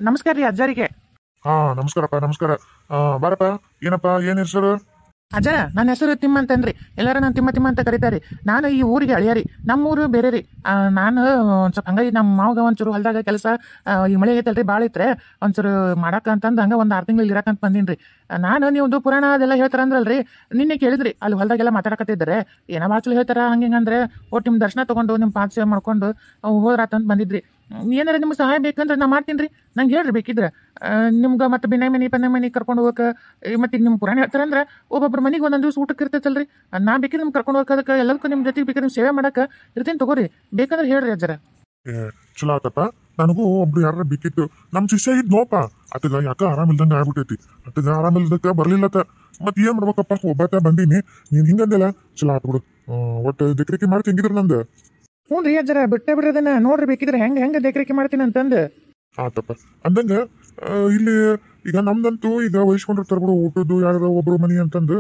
ನಮಸ್ಕಾರ ರೀ ಅಜ್ಜರಿಗೆ. ಹಾ ನಮಸ್ಕಾರಪ್ಪ ನಮಸ್ಕಾರ. ಬಾರಪ್ಪ. ಏನಪ್ಪ ಏನ್ ಹೆಸರು? ಅಜ್ಜ, ನನ್ನ ಹೆಸರು ತಿಮ್ಮ ಅಂತನ್ರಿ. ಎಲ್ಲರೂ ನಾನು ತಿಮ್ಮ ತಿಮ್ಮ ಅಂತ ಕರೀತಾರೆ. ನಾನು ಈ ಊರಿಗೆ ಅಳಿಯಾರಿ, ನಮ್ಮೂರು ಬೇರೆ ರೀ. ನಾನು ಸ್ವಲ್ಪ ಹಂಗಾಗಿ ನಮ್ಮ ಮಾವಗ ಒಂಚೂರು ಹೊಲದಾಗ ಕೆಲಸ, ಈ ಮಳೆ ಐತಲ್ರಿ ಭಾಳ ಐತ್ರೆ, ಒಂಚೂರು ಮಾಡಕ್ಕೆ ಅಂತಂದು ಹಂಗೆ ಒಂದು 6 ತಿಂಗಳು ಇರಕ್ಕಂತ ಬಂದೀನಿ ರೀ. ನಾನು ನೀವೊಂದು ಪುರಾಣ ಅದೆಲ್ಲ ಹೇಳ್ತಾರ ಅಂದ್ರಲ್ರಿ, ನಿನ್ನೆ ಕೇಳಿದ್ರಿ ಅಲ್ಲಿ ಹೊಲದಾಗೆಲ್ಲ ಮಾತಾಡಕತ್ತಿದ್ದಾರೆ. ಏನೋ ಭಾಳ ಚಲೋ ಹೇಳ್ತಾರ ಹಂಗೆ ಹಿಂಗಂದ್ರೆ ಒಟ್ಟು ನಿಮ್ಮ ದರ್ಶನ ತೊಗೊಂಡು ನಿಮ್ಮ ಪಾದ ಸೇವೆ ಮಾಡ್ಕೊಂಡು ಹೋದ್ರಾತಂತ ಬಂದಿದ್ರಿ. ಏನಾರ ನಿಮ್ಗೆ ಸಹಾಯ ಬೇಕಂದ್ರೆ ನಾ ಮಾಡ್ತೀನಿ ರೀ. ನಂಗೆ ಹೇಳ್ರಿ ಬೇಕಿದ್ರೆ. ನಿಮ್ಗೆ ಮತ್ತೆ ಬಿನ್ನ ಮನೆ ಪನ್ನ ಮನೆ ಕರ್ಕೊಂಡು ಹೋಗಕ್ಕೆ, ಮತ್ತೆ ಈಗ ನಿಮ್ಮ ಪುರಾಣ ಹೇಳ್ತಾರಂದ್ರೆ ಒಬ್ಬೊಬ್ರು ಮನೆಗೆ ಒಂದೊಂದು ದಿವಸ ಊಟಕ್ಕೆ ಇರ್ತೈತಲ್ರಿ. ನಾ ಬೇಕಿದ್ರೆ ನಿಮ್ಗೆ ಕರ್ಕೊಂಡು ಹೋಗೋದಕ್ಕೆ ಎಲ್ಲದಕ್ಕೂ ನಿಮ್ಮ ಜೊತೆಗೆ ಬೇಕಾದ್ರೆ ಸೇವೆ ಮಾಡಕ್ಕೆ ಇರ್ತೀನಿ ತಗೋರಿ. ಬೇಕಂದ್ರೆ ಹೇಳ್ರಿ ಅಜ್ಜರ. ಚಲೋ ಆತಪ್ಪ. ನನಗೂ ಒಬ್ರು ಯಾರ ಬೇಕಿತ್ತು. ನಮ್ಮ ಶಿಷ್ಯ ಇದ್ ನೋಪ ಅತಗ ಯಾಕ ಆರಾಮಿಲ್ದಂಗ ಆಗ್ಬಿಟ್ಟೈತಿ. ಅತಗ ಆರಾಮಿಲ್ದಕ್ಕ ಬರ್ಲಿಲ್ಲತ್ತ. ಮತ್ ಏನ್ ಮಾಡ್ಬೇಕಪ್ಪ, ಒಬ್ಬತ್ತ ಬಂದೀನಿ. ನೀನ್ ಹಿಂಗಂದಿಲ್ಲ, ಚಲೋ ಆತ್ ಬಿಡು. ಒಟ್ಟು ದಿಕ್ರಿಕೆ ಮಾಡ್ತಿ ಹೆಂಗಿದ್ರ ನಂದು. ಹ್ಞೂ ರೀ ಅಜ್ಜರ, ಬಿಟ್ಟೆ ಬಿಡೋದನ್ನ ನೋಡ್ರಿ ಬೇಕಿದ್ರೆ ಹೆಂಗೆ ದೇಕ್ರಿಕೆ ಮಾಡ್ತೀನಿ ಅಂತಂದು. ಆತಪ್ಪ. ಅಂದಂಗ ಇಲ್ಲಿ ಈಗ ನಮ್ದಂತೂ ಈಗ ವಹಿಸ್ಕೊಂಡಿರ್ತಾರ ಬಿಡು ಊಟದ್ದು ಯಾರು ಒಬ್ರು ಮನಿ ಅಂತಂದು.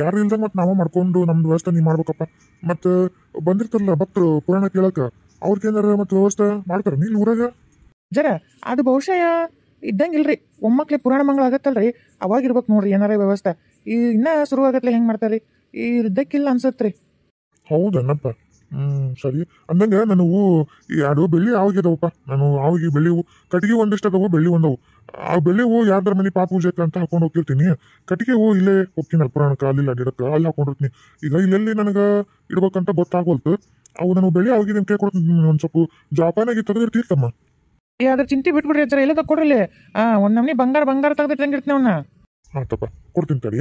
ಯಾರು ಇಲ್ದಂಗ ಮತ್ ನಾವ ಮಾಡ್ಕೊಂಡು ನಮ್ದು ವ್ಯವಸ್ಥೆ ನೀ ಮಾಡ್ಬೇಕಪ್ಪ. ಮತ್ತ ಬಂದಿರ್ತಾರಲ್ಲ ಭಕ್ತರು ಪುರಾಣ ಕೇಳಕ, ಅವ್ರಿಗೇನಾರ ಮತ್ತೆ ವ್ಯವಸ್ಥೆ ಮಾಡ್ತಾರ ನೀನ್ ಊರಾಗ? ಜರ ಅದು ಬಹುಶಃ ಇದ್ದಂಗಿಲ್ರಿ. ಒಮ್ಮಕ್ಲೆ ಪುರಾಣ ಮಂಗಳ ಆಗತ್ತಲ್ರಿ, ಅವಾಗ ಇರ್ಬೇಕು ನೋಡ್ರಿ ಏನಾರ ವ್ಯವಸ್ಥೆ. ಈ ಇನ್ನೂ ಶುರು ಆಗತ್ಲೆ ಹೆಂಗೆ ಮಾಡ್ತಾರ್ರಿ, ಈ ಇದ್ದಕ್ಕಿಲ್ಲ ಅನ್ಸತ್ರಿ. ಹೌದನ್ನಪ್ಪ. ಸರಿ. ಅಂದಂಗ ನನವು ಈ 2 ಬೆಳ್ಳಿ ಆವಾಗಿದಾವಪ್ಪ. ನಾನು ಆವಾಗಿ ಬೆಳ್ಳಿವು ಕಟ್ಟಿಗೆ ಒಂದಿಷ್ಟು ಅದಾವು, ಬೆಳ್ಳಿ ಒಂದವು. ಆ ಬೆಳ್ಳಿವು ಯಾರ್ದಾರ ಮನೆ ಪಾಪ ಪೂಜೆಕ್ಕೆ ಅಂತ ಹಾಕೊಂಡು ಹೋಗಿರ್ತೀನಿ. ಕಟ್ಟಿಗೆ ಇಲ್ಲೇ ಹೋಗ್ತೀನಿ ಪುರಾಣಕ್ಕೆ, ಅಲ್ಲಿ ಅಡ್ಡಿಡಕ್ಕೆ ಅಲ್ಲಿ ಹಾಕೊಂಡಿರ್ತೀನಿ. ಈಗ ಇಲ್ಲೆಲ್ಲಿ ನನಗೆ ಇಡ್ಬೇಕಂತ ಗೊತ್ತಾಗೋಲ್ತು. ಅವು ನಾನು ಬೆಳ್ಳಿ ಆವಾಗಿದ್ದೀನಿ ಕೈ ಕೊಡ್ತೀನಿ. ಒಂದು ಸ್ವಲ್ಪ ಜಾಪಾನಾಗಿ ತೆಗೆದಿರ್ತೀರ್ತಮ್ಮ. ಅದ್ರ ಚಿಂತೆ ಬಿಟ್ಬಿಡ್ರಿ ಅಜ್ಜರ, ಎಲ್ಲ ಕೊಡ್ರಿ. ಒಂದು ನಮ್ನಿ ಬಂಗಾರ ತೆಗೆದಿಟ್ಟಂಗಿರ್ತೀನಿ ಅವನ್ನ. ಆತಪ್ಪ, ಕೊಡ್ತೀನಿ ತಡಿ.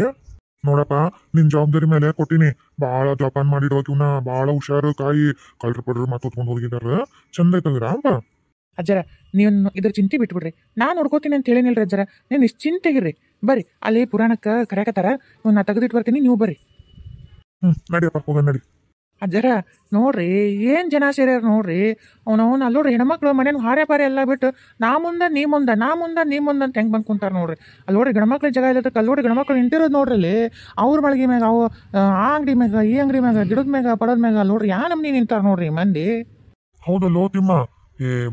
ನೋಡಪ್ಪ, ನಿನ್ ಜವಾಬ್ದಾರಿ ಮೇಲೆ ಕೊಟ್ಟಿನಿ. ಭಾಳ ಜೋಪಾನ ಮಾಡಿಡ್ಬೇಕು ಇವನ್ನ. ಭಾಳ ಹುಷಾರು, ಕಾಯಿ ಕಳ್ರು ಪಡ್ರು ಮಾತು ಹೊತ್ಕೊಂಡು ಹೋಗಿದಾರ. ಚಂದ ಐತಂದ್ರ ಅಪ್ಪ. ಅಜ್ಜರ, ನೀವು ಇದ್ರ ಚಿಂತೆ ಬಿಟ್ಬಿಡ್ರಿ. ನಾನು ನೋಡ್ಕೋತೀನಿ ಅಂತ ಹೇಳಿನಿಲ್ರಿ ಅಜ್ಜರ. ನೀವು ನಿಶ್ಚಿಂತೆಗಿರ್ರಿ. ಬರ್ರಿ, ಅಲ್ಲಿ ಪುರಾಣಕ್ಕೆ ಕರೆಯಕತ್ತಾರ, ನಾ ತೆಗೆದಿಟ್ಟು ಬರ್ತೀನಿ, ನೀವು ಬರ್ರಿ. ನಡಿಯಪ್ಪ, ಹೋಗ ನಡಿ. ಅಜ್ಜರ ನೋಡ್ರಿ, ಏನು ಜನ ಸೇರ್ಯಾರ ನೋಡ್ರಿ. ಅವ್ನು ಅಲ್ಲೋಡ್ರಿ, ಹೆಣ್ಮಕ್ಳು ಮನೇನು ಹಾರೆ ಪಾರೆ ಎಲ್ಲ ಬಿಟ್ಟು ನಾ ಮುಂದೆ ನೀ ಮುಂದೆ ಅಂತ ಹೆಂಗೆ ಬಂದು ಕುಂತಾರ ನೋಡ್ರಿ. ಅಲ್ಲೋಡ್ರಿ ಗಣಮಕ್ಳಿಗೆ ಜಾಗ ಇಲ್ಲದಕ್ಕೆ ಅಲ್ಲೋಡ್ರಿ ಗಣಮಕ್ಳು ನಿಂತಿರೋದು ನೋಡ್ರಿ. ಅಲ್ಲಿ ಅವ್ರ ಮಳಗಿ ಮ್ಯಾಗ, ಅವು ಆ ಅಂಗಡಿ ಮ್ಯಾಗ, ಈ ಅಂಗಡಿ ಮ್ಯಾಗ, ಗಿಡದ ಮ್ಯಾಗ, ಪಡದ ಮ್ಯಾಗ ನೋಡ್ರಿ ಯಾವ ನಮ್ನಿ ನಿಂತಾರ ನೋಡ್ರಿ ಮಂದಿ. ಹೌದಲ್ಲೋ ತಿಮ್ಮ,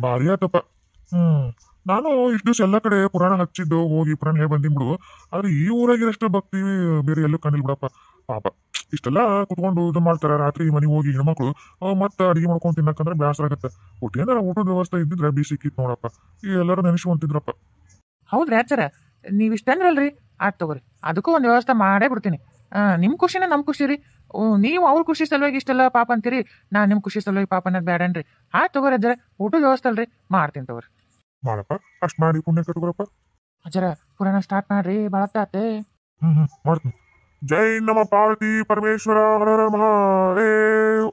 ಭಾರಿ ಆತಪ್ಪ. ನಾನು ಇಷ್ಟು ದಿವಸ ಎಲ್ಲ ಕಡೆ ಪುರಾಣ ಹಚ್ಚಿದ್ದು, ಹೋಗಿ ಪುರಾಣ ಹೇಳಿ ಬಂದಿನ್ ಬಿಡು. ಆದ್ರೆ ಈ ಊರಾಗಿರಷ್ಟು ಭಕ್ತಿ ಬೇರೆ ಎಲ್ಲೂ ಕಂಡಿಲ್ ಬಿಡಪ್ಪ. ಪಾಪ ಇಷ್ಟೆಲ್ಲ ಕುತ್ಕೊಂಡು ಇದು ಮಾಡ್ತಾರ. ರಾತ್ರಿ ಮನೆಗೆ ಹೋಗಿ ಹೆಣ್ಮಕ್ಳು ಮತ್ತೆ ಅಡಿಗೆ ಮಾಡ್ಕೊಂಡು ತಿನ್ನಕಂದ್ರೆ ಬೇಸರ ಆಗತ್ತೆ. ಒಟ್ಟು ಏನಾರ ಊಟದ ವ್ಯವಸ್ಥೆ ಇದ್ದಿದ್ರೆ ಬಿ ಸಿಕ್ಕಿತ್ತು ನೋಡಪ್ಪ. ಈ ಎಲ್ಲರೂ ನೆನೆಸ್ಕೊಂತಿದ್ರಪ್ಪ. ಹೌದ್ರಿ ಅಜ್ಜರ, ನೀವು ಇಷ್ಟನ್ರಲ್ರಿ, ಆಯ್ತು ತಗೋರಿ, ಅದಕ್ಕೂ ಒಂದು ವ್ಯವಸ್ಥೆ ಮಾಡೇ ಬಿಡ್ತೀನಿ. ನಿಮ್ಮ ಖುಷಿನ ನಮ್ಮ ಖುಷಿ ರೀ. ನೀವು ಅವ್ರ ಖುಷಿ ಸಲುವಾಗಿ ಇಷ್ಟೆಲ್ಲ ಪಾಪ ಅಂತೀರಿ, ನಾನು ನಿಮ್ಮ ಖುಷಿ ಸಲುವಾಗಿ ಪಾಪ ಅನ್ನೋದು ಬೇಡನ್ರಿ. ಆಯ್ತು ತಗೋರಿ ಅಜ್ಜರ, ಊಟದ ವ್ಯವಸ್ಥೆ ಅಲ್ರಿ, ಮಾಡ್ತೀನಿ ತಗೋರಿ. ಮಾಡಪ್ಪ, ಅಷ್ಟು ಮಾಡಿ ಪುಣ್ಯ ಕಟ್ಕೊರಪ್ಪ. ಅಜ್ಜರ ಪುರಾಣ ಸ್ಟಾರ್ಟ್ ಮಾಡ್ರಿ, ಭಾಳತ್ತಾತೆ. ಮಾಡ್ತೀನಿ. ಜೈ ನಮ ಪಾರ್ವತಿ ಪರಮೇಶ್ವರ ಹರ ಹರ ಮಹಾದೇವ್.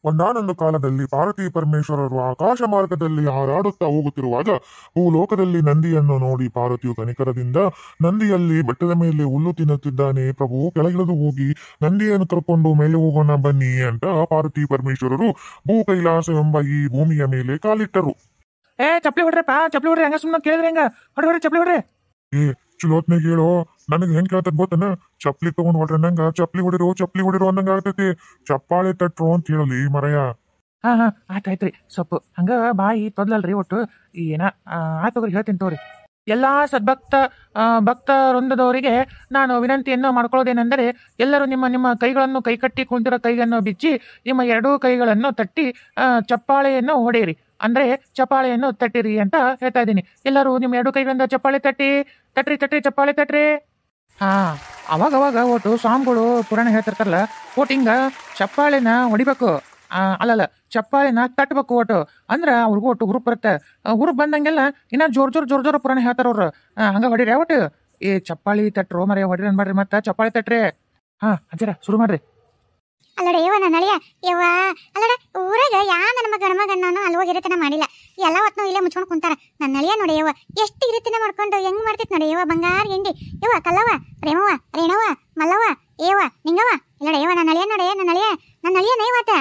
ಒಂದಾನೊಂದು ಕಾಲದಲ್ಲಿ ಪಾರ್ವತಿ ಪರಮೇಶ್ವರರು ಆಕಾಶ ಮಾರ್ಗದಲ್ಲಿ ಹಾರಾಡುತ್ತಾ ಹೋಗುತ್ತಿರುವಾಗ ಭೂಲೋಕದಲ್ಲಿ ನಂದಿಯನ್ನು ನೋಡಿ ಪಾರ್ವತಿಯು ಕನಿಕರದಿಂದ, ನಂದಿಯಲ್ಲಿ ಬೆಟ್ಟದ ಮೇಲೆ ಹುಲ್ಲು ತಿನ್ನುತ್ತಿದ್ದಾನೆ ಪ್ರಭು, ಕೆಳಗಿಳಿದು ಹೋಗಿ ನಂದಿಯನ್ನು ಕರ್ಕೊಂಡು ಮೇಲೆ ಹೋಗೋಣ ಬನ್ನಿ ಅಂತ ಪಾರ್ವತಿ ಪರಮೇಶ್ವರರು ಭೂ ಕೈಲಾಸವೆಂಬ ಈ ಭೂಮಿಯ ಮೇಲೆ ಕಾಲಿಟ್ಟರು. ಚಪ್ಪಲಿ ಹೊಡ್ರಿ, ಹಂಗ ಸುಮ್ಮನೆ ಕೇಳಿದ್ರಿ, ಹೆಂಗ ಹೊಡ್ರಿ ಚಪ್ಪಲಿ ಹೊಡ್ರಿ. ಚಲೋತ್ನಾಗ ಹೇಳೋ, ನನಗೆ ಹೆಂಗ್ ಕೇಳ್ತದ ಗೊತ್ತನ? ಚಪ್ಲಿ ತಗೊಂಡ್ ಹೊಡ್ರಿ ನಂಗ ಚಪ್ಲಿ ಹೊಡಿರೋ ಅಂದಂಗ ಆಗ್ತೈತಿ. ಚಪ್ಪಾಳೆ ತಟ್ರು ಅಂತ ಹೇಳಲಿ ಮರಯ. ಆಯ್ತಾಯ್ತ್ರಿ. ಸ್ವಲ್ಪ ಹಂಗ ಬಾಯಿ ತೊದ್ಲಲ್ರಿ ಒಟ್ಟು. ಏನ ಆಯ್ತೋಗ್ರಿ, ಹೇಳ್ತೀನಿ ತಗೋರಿ. ಎಲ್ಲಾ ಭಕ್ತ ವೃಂದದವರಿಗೆ ನಾನು ವಿನಂತಿಯನ್ನು ಮಾಡ್ಕೊಳ್ಳೋದೇನೆಂದರೆ, ಎಲ್ಲರೂ ನಿಮ್ಮ ಕೈಗಳನ್ನು ಕೈಕಟ್ಟಿ ಕುಂತಿರೋ ಕೈಗಳನ್ನು ಬಿಚ್ಚಿ ನಿಮ್ಮ 2 ಕೈಗಳನ್ನು ತಟ್ಟಿ ಚಪ್ಪಾಳೆಯನ್ನು ಹೊಡೆಯಿರಿ. ಅಂದ್ರೆ ಚಪ್ಪಾಳೆಯನ್ನು ತಟ್ಟಿರಿ ಅಂತ ಹೇಳ್ತಾ ಇದ್ದೀನಿ. ಎಲ್ಲರೂ ನಿಮ್ಮ 2 ಕೈಗಳಿಂದ ಚಪ್ಪಾಳೆ ತಟ್ರಿ ಚಪ್ಪಾಳೆ ತಟ್ರಿ. ಅವಾಗ ಒಟ್ಟು ಸ್ವಾಮಿಗಳು ಪುರಾಣ ಹೇಳ್ತಿರ್ತಾರಲ್ಲ, ಒಟ್ಟು ಹಿಂಗ ಚಪ್ಪಾಳೆನ ಹೊಡಿಬೇಕು. ಅಲ್ಲಲ್ಲ, ಚಪ್ಪಾಳೆನ ತಟ್ಬೇಕು ಒಟ್ಟು. ಅಂದ್ರೆ ಅವ್ರಿಗೂ ಒಟ್ಟು ಹುರುಪ್ ಬರುತ್ತೆ. ಹುರುಪ್ ಬಂದಂಗೆಲ್ಲ ಇನ್ನ ಜೋರ್ ಪುರಾಣ ಹೇಳ್ತಾರ ಅವ್ರು. ಹಂಗ ಹೊಡಿರಿ ಒಟ್ಟು. ಚಪ್ಪಾಳಿ ತಟ್ರು ಮರ ಹೊಡಿರಿ ಅನ್ಬೇಡ್ರಿ, ಮತ್ತೆ ಚಪ್ಪಾಳಿ ತಟ್ರಿ. ಅಜ್ಜರ ಶುರು ಮಾಡ್ರಿ. ಅಲ್ಲಡ ಯವ್ವ ನನ್ನ ಅಳಿಯ ಯವ್ವ, ಅಲ್ಲಡ ಊರಾಗ ನನ್ನ ಗಣಮಗಣ್ಣನು ಅಲ್ಲಿ ಹೋಗಿ ಹಿರಿತನ ಮಾಡಿಲ್ಲ. ಎಲ್ಲ ಹೊತ್ತು ಇಲ್ಲೇ ಮುಚ್ಕೊಂಡು ಕುಂತಾರ. ನನ್ನ ಅಳಿಯ ನೋಡಿ ಯವ್ವ, ಎಷ್ಟು ಹಿರಿತನ ಮಾಡ್ಕೊಂಡು ಹೆಂಗ್ ಮಾಡ್ತೈತಿ ನೋಡಿ ಯವ್ವ. ಬಂಗಾರ ಗಿಂಡಿ ಯವ್ವ, ಕಲ್ಲವ್ವ, ಪ್ರೇಮವ್ವ, ರೇಣವ್ವ, ಮಲ್ಲವ್ವ, ಏವ ನಿಂಗವ್ವ. ಇಲ್ಲಡ ಯವ್ವ ನನ್ನ ಅಳಿಯ ನೋಡಿ, ನನ್ನ ಅಳಿಯ ನೈವಾತ.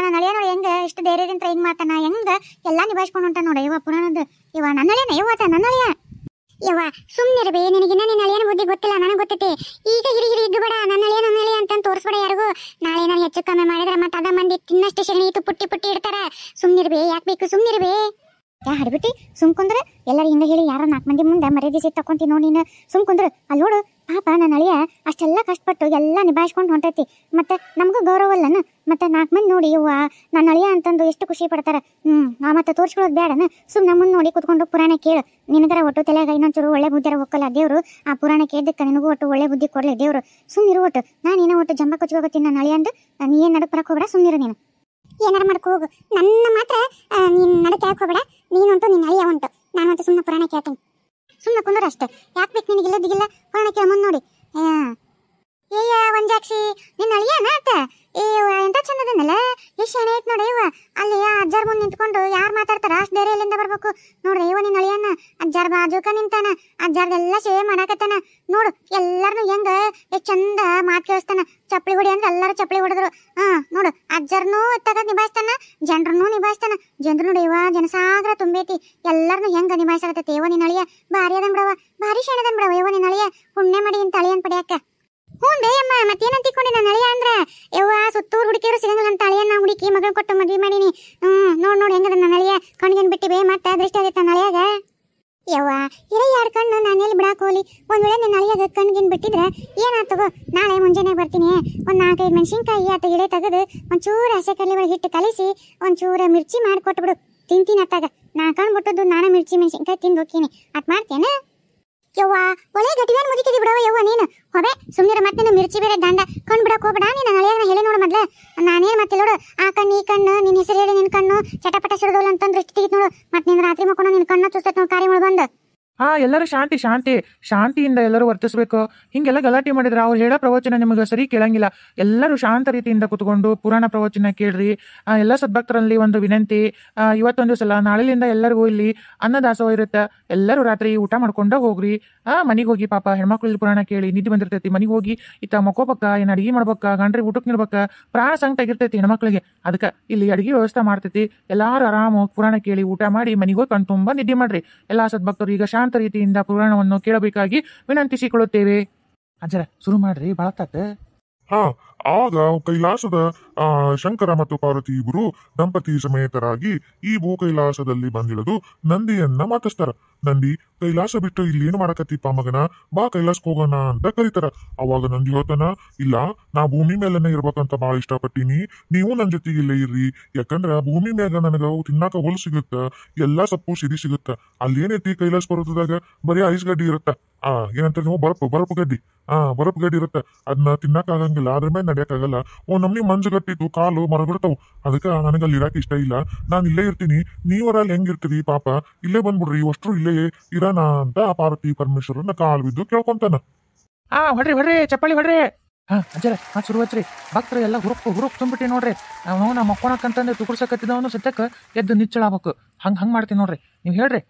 ನನ್ನ ಅಳಿಯ ನೋಡಿ ಹೆಂಗ ಇಷ್ಟು ಧೈರ್ಯದಿಂದ ಹೆಂಗ್ ಮಾಡ್ತಾನ, ಹೆಂಗ ಎಲ್ಲಾ ನಿಭಾಯಿಸ್ಕೊಂಡು ಹೊಂಟ ನೋಡ ಯವ್ವ ಪುರಾಣದ. ಯವ್ವ ನನ್ನ ಅಳಿಯ ನೈವಾತ, ನನ್ನ ಅಳಿಯ. ಯವ್ವ ಸುಮ್ಮನಿರ್ಬೇ, ನಿನಗಿನ್ನ ನಿನ್ನ ಅಳಿಯನ ಬುದ್ಧಿ ಗೊತ್ತಿಲ್ಲ, ನನಗೆ ಗೊತ್ತೈತಿ. ಈಗ ಹಿರಿ ಇದ್ದು ಬೇಡ, ನನ್ನ ಅಳಿಯ ಅಂತ ತೋರಿಸ್ಬೇಡ ಯಾರಿಗೂ. ನಾಳೆ ನಾನು ಹೆಚ್ಚು ಕಮ್ಮಿ ಮಾಡಿದ್ರೆ ಮತ್ತೆ ಅದ ಮಂದಿ ತಿನ್ನಷ್ಟು ಶರಣಿ ಪುಟ್ಟಿ ಇಡ್ತಾರ. ಸುಮ್ಮನಿರ್ಬೇ, ಯಾಕೆ ಬೇಕು ಸುಮ್ಮನಿರ್ಬೇ. ಯಾ ಹಡ್ಬಿಟ್ಟಿ ಸುಮ್ ಕುಂದ್ರ ಎಲ್ಲರೂ ಹಿಂಗ ಹೇಳಿ ಯಾರೋ 4 ಮಂದಿ ಮುಂದೆ ಮರ್ಯಾದೆ ಸಿಟ್ಟು ತಕೊಂತಿ ನೋಡಿ ನೀನು ಸುಮ್ ಕುಂದ್ರ. ಅಲ್ಲಿ ನೋಡು ಪಾಪ ನನ್ನ ಅಳಿಯ ಅಷ್ಟೆಲ್ಲ ಕಷ್ಟಪಟ್ಟು ಎಲ್ಲ ನಿಭಾಯಿಸ್ಕೊಂಡು ಹೊಂಟೈತಿ, ಮತ್ತೆ ನಮಗೂ ಗೌರವ ಅಲ್ಲನ. ಮತ್ತೆ 4 ಮಂದಿ ನೋಡಿ ಇವ್ವ ನನ್ನ ಅಳಿಯ ಅಂತಂದು ಎಷ್ಟು ಖುಷಿ ಪಡ್ತಾರ. ನಾ ಮತ್ತೆ ತೋರಿಸ್ಕೊಳ್ಳೋದು ಬೇಡನ, ಸುಮ್ ನಮ್ಮನ್ನ ನೋಡಿ ಕುತ್ಕೊಂಡು ಪುರಾಣ ಕೇಳು. ನಿನಗರ ಒಟ್ಟು ತಲೆಯಾಗ ಇನ್ನೊಂಚೂರು ಒಳ್ಳೆ ಬುದ್ಧಿರ ಹೋಗಲ್ಲ ದೇವ್ರು. ಆ ಪುರಾಣ ಕೇಳಿದ್ದಕ್ಕೆ ನಿನಗೂ ಒಟ್ಟು ಒಳ್ಳೆ ಬುದ್ಧಿ ಕೊಡ್ಲಿ ದೇವ್ರು. ಸುಮ್ಮಿರು ಒಟ್ಟು ನಾನೇನೋ ಒಟ್ಟು ಜಂಬ ಕೊಚ್ಕೋಗತ್ತೀನಿ ನನ್ನ ಅಳಿಯ ಅಂದು ನೀ ಏನ್ ನಡಕ್ ಬರಕ್ ಹೋಗ್ಬೇಡ, ಸುಮ್ಮಿರು ನೀನು. ಏನಾರ ಮಾಡ್ಕೋ ಹೋಗು, ನನ್ನ ಮಾತ್ರ ನೀನ್ ನಡಕ್ ಯಾಕೆ ಹೋಗ್ಬೇಡ. ನೀನಂತೂ ನಿನ್ನ ಅಳಿಯ ಉಂಟು, ನಾನಂತೂ ಸುಮ್ಮನೆ ಪುರಾಣ ಕೇಳ್ತೀನಿ. ಸುಮ್ಮನೆ ಕುಂದ್ರ ಅಷ್ಟೇ, ಯಾಕೆ ಬೇಕು ನಿನಗಿಲ್ಲದಿಗಿಲ್ಲ ಪುರಾಣ ಕೇಳ್ಮಂದ್ ನೋಡಿ. ಏಯ್ಯ ಒಂಜಾಕ್ಷಿ ನಿನ್ನ ಅಳಿಯನ ಆತ ಎಂತ ಚಂದದನಲ್ಲ, ಎಷ್ಟು ಶಣೆ ಐತ್ ನೋಡಿ ಇವ. ಅಲ್ಲಿ ಅಜ್ಜಾರ್ ಮುಂದೆ ನಿಂತ್ಕೊಂಡು ಯಾರು ಮಾತಾಡ್ತಾರ ಅಷ್ಟು ಬೇರೆ ಎಲ್ಲಿಂದ ಬರ್ಬೇಕು ನೋಡ್ರಿ. ಇವ ನಿನ್ನ ಅಳಿಯನ ಅಜ್ಜಾರ್ ಬಾಜುಕ ನಿಂತಾನ, ಅಜ್ಜಾರ್ದೆಲ್ಲ ಸೇವೆ ಮಾಡಾಕತ್ತಾನ ನೋಡು. ಎಲ್ಲಾರನು ಹೆಂಗ ಎಷ್ಟು ಚಂದ ಮಾತು ಕೇಳಿಸ್ತಾನ. ಚಪ್ಪಲಿ ಹೊಡಿ ಅಂದ್ರೆ ಎಲ್ಲಾರು ಚಪ್ಪಲಿ ಹೊಡೆದ್ರು. ನೋಡು ಅಜ್ಜಾರ್ನು ತಗದ್ ನಿಭಾಯಿಸ್ತಾನ, ಜನರನ್ನು ನಿಭಾಯಿಸ್ತಾನ. ಜನರು ನೋಡಿ ಇವ ಜನಸಾಗರ ತುಂಬೈತಿ, ಎಲ್ಲಾರನು ಹೆಂಗ ನಿಭಾಯಿಸಾಕತ್ತೈತಿ. ಇವ ನಿನ್ನ ಅಳಿಯ ಭಾರಿ ಅದನ್ ಬಿಡವ, ಭಾರಿ ಶೇಣದನ್ ಬಿಡವ ಇವ ನಿನ್ನ ಅಳಿಯ. ಪುಣ್ಯ ಮಾಡಿ ಇಂತ ಅಳಿಯನ್ ಪಡಿಯಾಕ. ಹ್ಞೂ ಬೇ ಅಮ್ಮ, ಮತ್ತೇನಂತ ತಿಳ್ಕೊಂಡಿ ನನ್ನ ಅಳಿಯ ಅಂದ್ರ ಯವ್ವ ಸುತ್ತೂರು ಹುಡುಕಿಯರು ಸಿಗಂಗಿಲ್ಲ ಅಂತ ಅಳಿಯನ್ನ ಹುಡುಕಿ ಮಗಳನ್ನ ಕೊಟ್ಟು ಮದ್ವೆ ಮಾಡೀನಿ. ನೋಡ್ ಹೆಂಗದ ನನ್ನ ಅಳಿಯ. ಕಣ್ಗೇನ್ ಬಿಟ್ಟಿ ಬೇ ಮತ್ತೆ ದೃಷ್ಟಿ ಆಗೈತೆ ನನ್ನ ಅಳಿಯಾಗ. ಯವ್ವ ಇರ 2 ಕಣ್ಣು ನಾನು ಎಲ್ಲಿ ಬಿಡಾಕ್ ಹೋಗ್ಲಿ. ಒಂದ್ ವೇಳೆ ನಿನ್ನ ಅಳಿಯಾಗ ಕಣ್ಗಿನ್ ಬಿಟ್ಟಿದ್ರೆ ಏನಾತಗೋ, ನಾಳೆ ಮುಂಜಾನೆ ಬರ್ತೀನಿ. ಒಂದ್ 4-5 ಮೆಣಸಿನ್ಕಾಯಿ ಆತ ಇಳೆ ತೆಗೆದು ಒಂಚೂರು ಹಸೆ ಕಡ್ಲಿ ಒಳಗೆ ಹಿಟ್ಟು ಕಲಿಸಿ ಒಂಚೂರು ಮಿರ್ಚಿ ಮಾಡಿ ಕೊಟ್ಬಿಡು, ತಿಂತೀನಿ ಅತ್ತಾಗ. ನಾ ಕಣ್ ಬಿಟ್ಟದ್ದು ನಾನು ಮಿರ್ಚಿ ಮೆಣಸಿನ್ಕಾಯಿ ತಿಂದು ಹೋಗ್ತೀನಿ. ಅಟ್ ಮಾಡ್ತೇನೆ ಯವ್ವ. ಒಳ್ಳೆ ಗಟ್ಟಿವೇನ್ ಮುದುಕಿದಿ ಬಿಡವ ಯವ್ವ ನೀನು. ಹೊಬೆ ಸುಮ್ಮನೆ ಮತ್ತೆ ನೀನು ಮಿರ್ಚಿ ಬೇರೆ ದಂಡ ಕಣ್ ಬಿಡಕ್ ಹೋಗ್ಬೇಡ. ನೀನು ಅಳಿಯಾಗ ಹೇಳಿ ನೋಡು ಮೊದ್ಲು. ನಾನೇನ್ ಮತ್ತೆ ನೋಡು ಆ ಕಣ್ಣು ಈ ಕಣ್ಣು ನಿನ್ನ ಹೆಸರು ಹೇಳಿ ನಿನ್ನ ಕಣ್ಣು ಚಟಪಟ ಸಿಡದೋಲ್ಲ ಅಂತಂದ್ರೆ ಇಷ್ಟು ತೆಗಿತ್ ನೋಡು. ಮತ್ತೆ ನೀನು ರಾತ್ರಿ ಮಕ್ಕೊಂಡು ನಿನ್ನ ಕಣ್ಣು ಚುಸ್ತೈತೆ ನೋಡು ಕಾರ್ಯ ಬಂದು. ಎಲ್ಲರೂ ಶಾಂತಿಯಿಂದ ಎಲ್ಲರೂ ವರ್ತಿಸ್ಬೇಕು. ಹಿಂಗೆಲ್ಲ ಗಲಾಟೆ ಮಾಡಿದ್ರೆ ಅವ್ರು ಹೇಳೋ ಪ್ರವಚನ ನಿಮಗೆ ಸರಿ ಕೇಳಂಗಿಲ್ಲ. ಎಲ್ಲರೂ ಶಾಂತ ರೀತಿಯಿಂದ ಕುತ್ಕೊಂಡು ಪುರಾಣ ಪ್ರವಚನ ಕೇಳ್ರಿ. ಎಲ್ಲ ಸದ್ಭಕ್ತರಲ್ಲಿ ಒಂದು ವಿನಂತಿ, ಇವತ್ತೊಂದು ಸಲ ನಾಳೆಲಿಂದ ಎಲ್ಲರಿಗೂ ಇಲ್ಲಿ ಅನ್ನದಾಸೋಹ ಇರುತ್ತೆ. ಎಲ್ಲರೂ ರಾತ್ರಿ ಊಟ ಮಾಡ್ಕೊಂಡ ಹೋಗ್ರಿ. ಮನೆಗೆ ಹೋಗಿ ಪಾಪ ಹೆಣ್ಮಕ್ಳು ಇಲ್ಲಿ ಪುರಾಣ ಕೇಳಿ ನಿದ್ದೆ ಬಂದಿರ್ತೈತಿ. ಮನೆಗೆ ಹೋಗಿ ಇತ್ತ ಮಕ್ಕೋಬೇಕ, ಏನು ಅಡಿಗೆ ಮಾಡ್ಬೇಕ, ಗಂಡ್ರಿ ಊಟಕ್ಕೆ ನಿಲ್ಬೇಕ, ಪ್ರಾಣ ಸಂಕಟ ಆಗಿರ್ತೈತಿ ಹೆಣ್ಮಕ್ಳಿಗೆ. ಅದಕ್ಕೆ ಇಲ್ಲಿ ಅಡಿಗೆ ವ್ಯವಸ್ಥೆ ಮಾಡ್ತೈತಿ. ಎಲ್ಲರೂ ಆರಾಮಾಗಿ ಪುರಾಣ ಕೇಳಿ ಊಟ ಮಾಡಿ ಮನೆಗೆ ಹೋಗಿ ಕಣ್ ತುಂಬ ನಿದ್ದೆ ಮಾಡ್ರಿ. ಎಲ್ಲ ಸದ್ಭಕ್ತರು ಈಗ ಶಾಂತ ರೀತಿಯಿಂದ ಪುರಾಣವನ್ನು ಕೇಳಬೇಕಾಗಿ ವಿನಂತಿಸಿಕೊಳ್ಳುತ್ತೇವೆ. ಅಜ್ಜರ ಶುರು ಮಾಡ್ರಿ, ಬಳತಾತ. ಆಗ ಕೈಲಾಸದ ಶಂಕರ ಮತ್ತು ಪಾರ್ವತಿ ಇಬ್ಬರು ದಂಪತಿ ಸಮೇತರಾಗಿ ಈ ಭೂ ಕೈಲಾಸದಲ್ಲಿ ಬಂದಿಳಿದು ನಂದಿಯನ್ನ ಮಾತಿಸ್ತಾರ. ನಂದಿ ಕೈಲಾಸ ಬಿಟ್ಟು ಇಲ್ಲಿ ಏನು ಮಾಡಕತ್ತಿಪ್ಪ ಮಗನ, ಬಾ ಕೈಲಾಸಕ್ಕೆ ಹೋಗೋಣ ಅಂತ ಕರೀತಾರ. ಅವಾಗ ನಂದಿ ಹೇಳ್ತಾನ, ಇಲ್ಲ ನಾ ಭೂಮಿ ಮೇಲೆನೆ ಇರ್ಬೇಕಂತ ಬಾಳ ಇಷ್ಟಪಟ್ಟಿನಿ, ನೀವು ನನ್ನ ಜೊತೆಗೆ ಇಲ್ಲೇ ಇರ್ರಿ. ಯಾಕಂದ್ರ ಭೂಮಿ ಮ್ಯಾಗ ನನಗ ತಿನ್ನಾಕ ಹುಲ್ ಸಿಗುತ್ತ, ಎಲ್ಲಾ ಸೊಪ್ಪು ಸಿರಿ ಸಿಗುತ್ತ. ಅಲ್ಲಿ ಏನೈತಿ ಕೈಲಾಸ ಪರ್ವತದಾಗ ಬರೀ ಐಸ್ ಗಡ್ಡಿ ಇರುತ್ತ. ಏನಂತ ನೀವು ಬರಪು ಗಡ್ಡಿ. ಬರಪು ಗಡ್ಡಿ ಇರುತ್ತೆ, ಅದನ್ನ ತಿನ್ನಕ್ ಆಗಂಗಿಲ್ಲ, ಅದ್ರ ಮೇಲೆ ನಡಿಯಕ್ ಆಗಲ್ಲ. ನಮ್ನಿ ಮಂಜುಗಟ್ಟಿದ್ದು ಕಾಲು ಮರಬಿಡ್ತಾವ್. ಅದಕ್ಕೆ ನನಗೆ ಅಲ್ಲಿ ಇರಾಕ್ ಇಷ್ಟ ಇಲ್ಲ, ನಾನು ಇಲ್ಲೇ ಇರ್ತೀನಿ. ನೀವರ ಅಲ್ಲಿ ಹೆಂಗಿರ್ತೀರಿ ಪಾಪ, ಇಲ್ಲೇ ಬಂದ್ಬಿಡ್ರಿ, ಅಷ್ಟ್ರು ಇಲ್ಲೇ ಇರೋಣ ಅಂತ ಪಾರ್ವತಿ ಪರಮೇಶ್ವರನ ಕಾಲು ಬಿದ್ದು ಕೇಳ್ಕೊಂತಾನ. ಹೊಡ್ರಿ ಚಪ್ಪಳಿ ಹೊಡ್ರಿ. ಅಜ್ಜರ ಶುರು ಹಚ್ರಿ. ಭಕ್ತರು ಎಲ್ಲ ಹುರುಕ್ ತುಂಬಿಟ್ಟಿ ನೋಡ್ರಿ. ಅವನ ಮಕ್ಕೊಳಕಂತಂದ್ರೆ ತುಕುಡ್ಸಕತ್ತಿದವನು ಸತ್ಯಕ್ಕೆ ಎದ್ದು ನಿಚ್ಚಳಾಗಬೇಕು. ಹಂಗ್ ಮಾಡ್ತೀನಿ ನೋಡ್ರಿ, ನೀವು ಹೇಳ್ರಿ.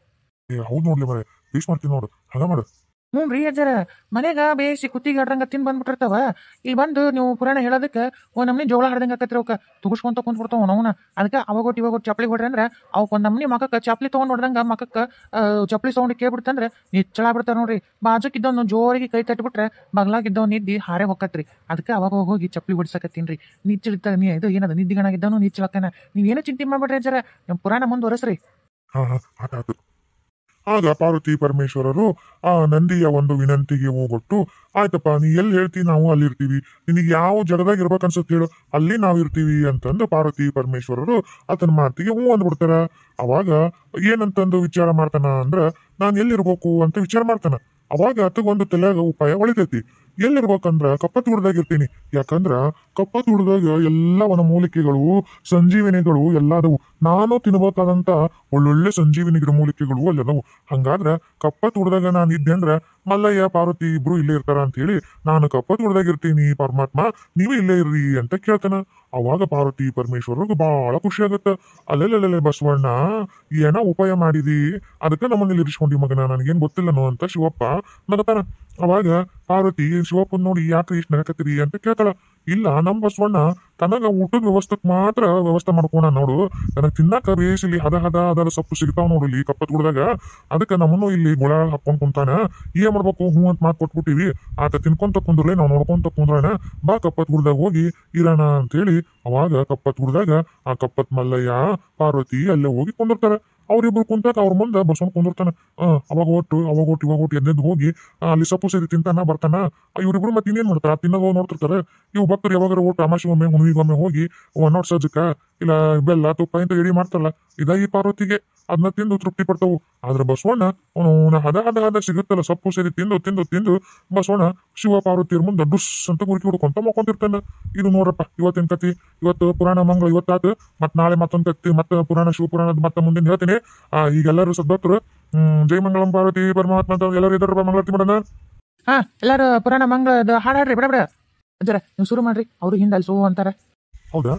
ಹೌದು ನೋಡ್ಲಿ ಮರೆ, ಬೇಸ್ ಮಾಡ್ತೀನಿ ನೋಡು, ಹಂಗ ಮಾಡು. ಹ್ಞೂ ರೀ ಅಜ್ಜರ, ಮನೆಗೆ ಬೇಯಿಸಿ ಕುತ್ತಿಗೆ ಆಡ್ರಂಗ ತಿಂದು ಬಂದ್ಬಿಟ್ಟಿರ್ತಾವ. ಇಲ್ಲಿ ಬಂದು ನೀವು ಪುರಾಣ ಹೇಳೋದಕ್ಕೆ ನಮ್ನಿ ಜೋಳ ಹಾಡ್ದಂಗೆ ಆಕತ್ರಿ. ಅವಕ್ಕೆ ತುಗುಸ್ಕೊಂತ ಕುಂತ್ಬಿಡ್ತಾವ ನಾವು. ಅದಕ್ಕೆ ಅವಾಗೊಟ್ಟು ಚಪ್ಪಲಿ ಹೊಡ್ರಿ ಅಂದ್ರೆ ಅವಕ್ಕೆ ನಮ್ನಿ ಮಕ್ಕಕ್ಕೆ ಚಪ್ಪಲಿ ತೊಗೊಂಡು ಹೊಡ್ದಂಗೆ ಮಕ್ಕಕ್ಕೆ ಚಪ್ಪಲಿ ಸೌಂಡ್ ಕೇಳ್ಬಿಡ್ತಂದ್ರೆ ನಿಚ್ಚಳ ಬಿಡ್ತಾರೆ ನೋಡ್ರಿ. ಬಾಜುಕಿದ್ದವನು ಜೋರಿಗೆ ಕೈ ತಟ್ಟಿಬಿಟ್ರೆ ಬಗ್ಲಾಗಿದ್ದವ್ ನಿದ್ದಿ ಹಾರೇ ಹೋಗತ್ರಿ. ಅದಕ್ಕೆ ಅವಾಗ ಹೋಗಿ ಚಪ್ಪಲಿ ಹೊಡ್ಸಕತ್ತೀನಿ ರೀ. ನಿಚ್ಚಳಿತ ಇದು ಏನದ ನಿದ್ದಿಗಣಾಗಿದ್ದವನು ನಿಚ್ಚಳಕ್ಕನ. ನೀವೇನು ಚಿಂತೆ ಮಾಡ್ಬಿಡ್ರಿ ಅಜ್ಜರ, ನಿಮ್ಮ ಪುರಾಣ ಮುಂದುವರೆಸ್ರಿ. ಆತಾತು. ಆಗ ಪಾರ್ವತಿ ಪರಮೇಶ್ವರರು ಆ ನಂದಿಯ ಒಂದು ವಿನಂತಿಗೆ ಹೋಗೊಟ್ಟು, ಆಯ್ತಪ್ಪ ನೀ ಎಲ್ಲಿ ಹೇಳ್ತಿ ನಾವು ಅಲ್ಲಿ ಇರ್ತೀವಿ, ನಿನಗೆ ಯಾವ ಜಗದಾಗ ಇರ್ಬೇಕನ್ಸುತ್ತೆ ಹೇಳು, ಅಲ್ಲಿ ನಾವು ಇರ್ತೀವಿ ಅಂತಂದು ಪಾರ್ವತಿ ಪರಮೇಶ್ವರರು ಆತನ ಮಾತಿಗೆ ಹೂ ಅಂದ್ಬಿಡ್ತಾರ. ಅವಾಗ ಏನಂತಂದು ವಿಚಾರ ಮಾಡ್ತಾನ ಅಂದ್ರ, ನಾನು ಎಲ್ಲಿರ್ಬೇಕು ಅಂತ ವಿಚಾರ ಮಾಡ್ತಾನ. ಅವಾಗ ಆತಗೊಂದು ತಲೆಯಾಗ ಉಪಾಯ ಹೊಳಿತೈತಿ. ಎಲ್ಲಿರ್ಬೇಕಂದ್ರ ಕಪ್ಪತ್ತೂಡದಾಗ ಇರ್ತೀನಿ. ಯಾಕಂದ್ರ ಕಪ್ಪತ್ತೂಡದಾಗ ಎಲ್ಲ ವನಮೂಲಿಕೆಗಳು ಸಂಜೀವಿನಿಗಳು ಎಲ್ಲ ಅದಾವು. ನಾನು ತಿನ್ಬೇಕಾದಂತ ಒಳ್ಳೊಳ್ಳೆ ಸಂಜೀವಿನಿ ಗಿಡಮೂಲಿಕೆಗಳು ಅಲ್ಲಿ ಅದಾವು. ಹಂಗಾದ್ರ ಕಪ್ಪತ್ತೂಡದಾಗ ನಾನು ಇದ್ದೆ ಅಂದ್ರ ಮಲ್ಲಯ್ಯ ಪಾರ್ವತಿ ಇಬ್ರು ಇಲ್ಲೇ ಇರ್ತಾರ ಅಂತ ಹೇಳಿ ನಾನು ಕಪ್ಪತ್ತೂಡದಾಗ ಇರ್ತೀನಿ, ಪರಮಾತ್ಮ ನೀವು ಇಲ್ಲೇ ಇರ್ರಿ ಅಂತ ಕೇಳ್ತಾನ. ಅವಾಗ ಪಾರ್ವತಿ ಪರಮೇಶ್ವರರಿಗೆ ಬಹಳ ಖುಷಿ ಆಗತ್ತ. ಅಲ್ಲೆಲ್ಲೇ ಬಸವಣ್ಣ ಏನೋ ಉಪಾಯ ಮಾಡಿದಿ, ಅದಕ್ಕೆ ನಮ್ಮನೇಲಿ ಇರಿಸ್ಕೊಂಡಿ ಮಗನ, ನನಗೇನ್ ಗೊತ್ತಿಲ್ಲನೋ ಅಂತ ಶಿವಪ್ಪ ನಗತಾನ. ಅವಾಗ ಪಾರ್ವತಿ ಶಿವಪ್ಪನ್ ನೋಡಿ ಯಾಕೆ ಇಷ್ಟು ನಗಕತ್ತೀರಿ ಅಂತ ಕೇಳ್ತಾಳ. ಇಲ್ಲ ನಮ್ಮ ಬಸವಣ್ಣ ತನಗ ಊಟದ ವ್ಯವಸ್ಥೆಗೆ ಮಾತ್ರ ವ್ಯವಸ್ಥೆ ಮಾಡ್ಕೋಣ ನೋಡು, ನನಗೆ ತಿನ್ನಕ ಬೇಸಿಲಿ ಹದ ಅದರ ಸೊಪ್ಪು ಸಿಗ್ತಾವ ನೋಡು ಇಲ್ಲಿ ಕಪ್ಪತ್ ಗುಡ್ದಾಗ, ಅದಕ್ಕೆ ನಮ್ಮನ್ನು ಇಲ್ಲಿ ಗುಳ ಹಾಕೊಂಡ್ ಕುಂತಾನ. ಏನ್ ಮಾಡ್ಬೇಕು ಹೂ ಅಂತ ಮಾತು ಕೊಟ್ಬಿಟ್ಟಿವಿ, ಆತ ತಿನ್ಕೊಂತ ಕುಂದ್ರಲೆ ನಾವು ನೋಡ್ಕೊಂತ ಕುಂದ್ರಾನ, ಬಾ ಕಪ್ಪತ್ ಗುಡ್ದಾಗ ಹೋಗಿ ಇರೋಣ ಅಂತೇಳಿ ಅವಾಗ ಕಪ್ಪತ್ ಗುಡ್ದಾಗ ಆ ಕಪ್ಪತ್ ಮಲ್ಲಯ್ಯ ಪಾರ್ವತಿ ಅಲ್ಲೇ ಹೋಗಿ ಕುಂದಿರ್ತಾರ. ಅವ್ರಿಬ್ರು ಕುಂತಾಕ ಅವ್ರ ಮುಂದೆ ಬಸವನ್ ಕುಂದಿರ್ತಾನ. ಅವಾಗ ಒಟ್ಟು ಇವಾಗ ಒಟ್ಟು ಎದ್ದು ಹೋಗಿ ಅಲ್ಲಿ ಸೊಪ್ಪು ಸೇರಿ ತಿಂತಾನ ಬರ್ತಾನ. ಇವ್ರಿಬ್ರು ಮತ್ತೆ ಇನ್ನೇನ್ ಮಾಡ್ತಾರ, ತಿನ್ನೋದು ನೋಡ್ತಿರ್ತಾರೆ. ಇವು ಭಕ್ತರು ಯಾವಾಗಾರ ಒಟ್ಟು ಅಮಾಶಿಗೊಮ್ಮೆ ಹುಣ್ಣಿಗೊಮ್ಮೆ ಹೋಗಿ ಒನ್ನೋಟ್ ಸಜ್ಜಕ ಇಲ್ಲ ಬೆಲ್ಲ ತುಪ್ಪ ಇಂತ ಎಡಿ ಮಾಡ್ತಾರಲ್ಲ, ಈ ಪಾರ್ವತಿಗೆ ಅದನ್ನ ತಿಂದು ತೃಪ್ತಿ ಪಡ್ತಾವು. ಆದ್ರೆ ಬಸವಣ್ಣ ಅವನು ಹದ ಸಿಗುತ್ತಲ್ಲ ಸೊಪ್ಪು ಸೇರಿ ತಿಂದು ಬಸವಣ್ಣ ಶಿವ ಪಾರ್ವತಿಯರ ಮುಂದೆ ಡುಸ್ ಅಂತ ಗುರುಕಿ ಹುಡ್ಕೊಂತ ಮಕ್ಕೊಂತಿರ್ತಾನೆ. ಇದು ನೋಡ್ರಪ್ಪ ಇವತ್ತಿನ ಕತಿ. ಇವತ್ತು ಪುರಾಣ ಮಂಗಳ ಇವತ್ತಾತು. ಮತ್ ನಾಳೆ ಮತ್ತೊಂದು ಕತಿ, ಮತ್ತೆ ಪುರಾಣ ಶಿವಪುರಾಣದ ಮತ್ತೆ ಮುಂದಿನ ಹೇಳ್ತೀನಿ. ಈಗೆಲ್ಲರೂ ಸದ್ಭಕ್ತರು ಜೈ ಮಂಗಳಂ ಪಾರ್ವತಿ ಪರಮಾತ್ಮ ಅಂತ ಎಲ್ಲರೂ ಇದಾರ ಮಂಗಳಾರತಿ ಮಾಡೋಣ. ಎಲ್ಲಾರು ಪುರಾಣ ಮಂಗಳದ ಹಾಡು ಹಾಡ್ರಿ ಬಿಡ ಜರ ನೀವು ಶುರು ಮಾಡ್ರಿ. ಅವ್ರು ಹಿಂದೆ ಅಲ್ಲಿ ಸೋ ಅಂತಾರ. ಹೌದಾ?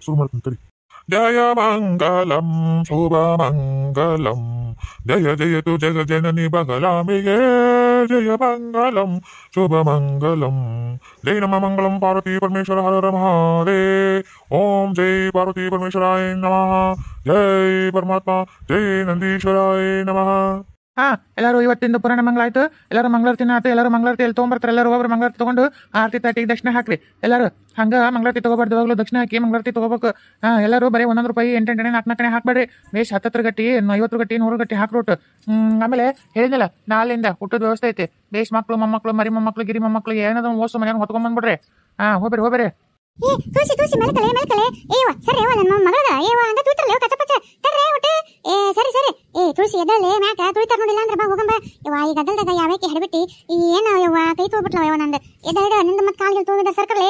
ಶುರು ಮಾಡ್ತೀನಿ ತಡಿ. ಜಯ ಮಂಗಲಂ ಶುಭ ಮಂಗಲಂ ಜಯ ಜಯತು ಜಗ ಜನನಿ ಬಗಲಾಂಬಿಗೆ ಜಯ ಮಂಗಲಂ ಶುಭ ಮಂಗಲಂ ಜೈ ನಮ ಮಂಗಲಂ ಪಾರ್ವತಿ ಪರಮೇಶ್ವರ ಹರ ಮಹಾದೇ ಓಂ ಜೈ ಪಾರ್ವತಿ ಪರಮೇಶ್ವರಾಯ ನಮಃ ಜೈ ಪರಮಾತ್ಮ ಜೈ ನಂದೀಶ್ವರಾಯ ನಮಃ. ಎಲ್ಲರೂ ಇವತ್ತಿಂದ ಪುರಾಣ ಮಂಗಳ ಆಯ್ತು. ಎಲ್ಲರೂ ಮಂಗಳಾರತಿನ ಆಯ್ತು. ಎಲ್ಲರೂ ಮಂಗಳಾರತಿ ಎಲ್ಲಿ ತೊಗೊಂಬರ್ತಾರೆ. ಎಲ್ಲರೂ ಒಬ್ಬರು ಮಂಗಳಾರತಿ ತಗೊಂಡು ಆರತಿ ತಾಟಿಗೆ ದಕ್ಷಿಣ ಹಾಕ್ರಿ. ಎಲ್ಲರೂ ಹಂಗ ಮಂಗಳಾರತಿ ತಗೋಬಾರ್ದು, ಯಾವಾಗಲೂ ದಕ್ಷಿಣ ಹಾಕಿ ಮಂಗಳಾರತಿ ತಗೋಬೇಕು. ಎಲ್ಲರೂ ಬರೀ 1 ರೂಪಾಯಿ 8 4 ಹಾಕ್ಬೇಡ್ರಿ. ಬೇಸ್ 10 ಗಟ್ಟಿ 50 ಗಟ್ಟಿ 100 ಗಟ್ಟಿ ಹಾಕ್ರೋಟ್. ಆಮೇಲೆ ಹೇಳಿದ್ನಲ್ಲ ನಾಳಿಂದ ಊಟದ ವ್ಯವಸ್ಥೆ ಐತಿ. ಬೇಸ್ ಮಕ್ಳು ಮೊಮ್ಮಕ್ಳು ಮರಿ ಮೊಮ್ಮಕ್ಳು ಗಿರಿ ಮೊಮ್ಮಕ್ಳು ಏನಾದ್ರು ಓಸು ಮನೆಯನ್ನು ಹೊತ್ಕೊಂಡ್ಬಂದ್ಬಿಡ್ರಿ. ಹೋಗ್ಬೇರಿ. ತುಳಸಿ ಮೆಲ್ಕಲೆ ಏವ ಸರಿ ನನ್ನ ಮಗಳದ ಏವ ಹಂಗ ತುಳಿತಾರಲ್ಲ ಕಚಪಚ ತರ್ರೆ ಒಟ್ಟೆ. ಸರಿ ತುಳಸಿ ಎದಳೆ ಮ್ಯಾಕ ತುಳಿತಾರ ನೋಡಿಲ್ಲ ಅಂದ್ರೆ ಬಾ ಹೋಗಂಬ. ಯವ್ವ ಈಗ ಅದಲ್ದಾಗ ಯಾವಕ್ಕೆ ಹಡಬಿಟ್ಟಿ ಏನು ಯವ್ವ ಕೈ ತೋಬಿಟ್ಲವ ಯವ ನಂದು ಎದಳ ನಿಂದ ಮತ್ತೆ ಕಾಲಿಗೆ ತೋಗಿದ ಸರ್ಕರ್ಲೆ